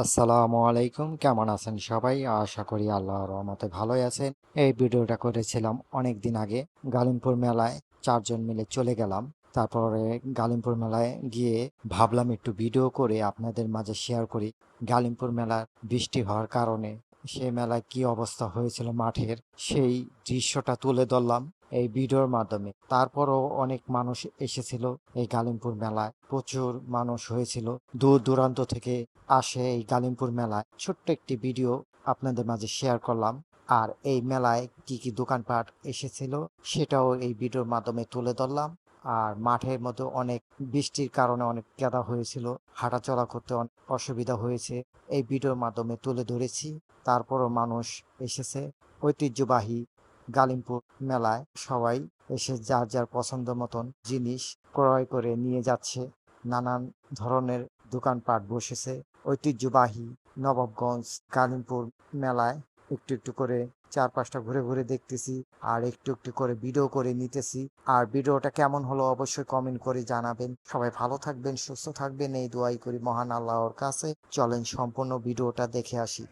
আসসালামু আলাইকুম। কেমন আছেন সবাই? আশা করি আল্লাহর রহমতে ভালোই আছেন। এই ভিডিওটা করেছিলাম অনেকদিন আগে। গালিমপুর মেলায় ৪ জন মিলে চলে গেলাম। তারপরে গালিমপুর মেলায় গিয়ে ভাবলাম একটু ভিডিও করে আপনাদের মাঝে শেয়ার করি। গালিমপুর মেলার বৃষ্টি হওয়ার কারণে সে মেলায় কি অবস্থা হয়েছিল মাঠের, সেই দৃশ্যটা তুলে ধরলাম এই ভিডিওর মাধ্যমে। তারপরও অনেক মানুষ এসেছিল এই গালিমপুর মেলায়। প্রচুর মানুষ হয়েছিল। দূর দূরান্ত থেকে আসে এই গালিমপুর মেলায়। ছোট্ট একটি ভিডিও আপনাদের মাঝে শেয়ার করলাম। আর এই মেলায় কি কি দোকানপাট এসেছিল সেটাও এই ভিডিওর মাধ্যমে তুলে ধরলাম। আর মাঠের মধ্যে অনেক বৃষ্টির কারণে অনেক কাদা হয়েছিল, হাঁটাচলা করতে অনেক অসুবিধা হয়েছে, এই ভিডিওর মাধ্যমে তুলে ধরেছি। তারপরও মানুষ এসেছে। ঐতিহ্যবাহী গালিমপুর মেলায় সবাই এসে যার যার পছন্দ মতন জিনিস ক্রয় করে নিয়ে যাচ্ছে। নানান ধরনের দোকানপাট বসেছে। ঐতিহ্যবাহী নবাবগঞ্জ গালিমপুর মেলায় একটু একটু করে চারপাশটা ঘুরে ঘুরে দেখতেছি, আর একটু একটু করে ভিডিও করে নিতেছি। আর ভিডিওটা কেমন হলো অবশ্যই কমেন্ট করে জানাবেন। সবাই ভালো থাকবেন, সুস্থ থাকবেন, এই দোয়াই করি মহান আল্লাহর কাছে। চলেন সম্পূর্ণ ভিডিওটা দেখে আসি।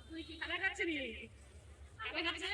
তুই কি খানা খাচ্ছিলি? খানা খাচ্ছে?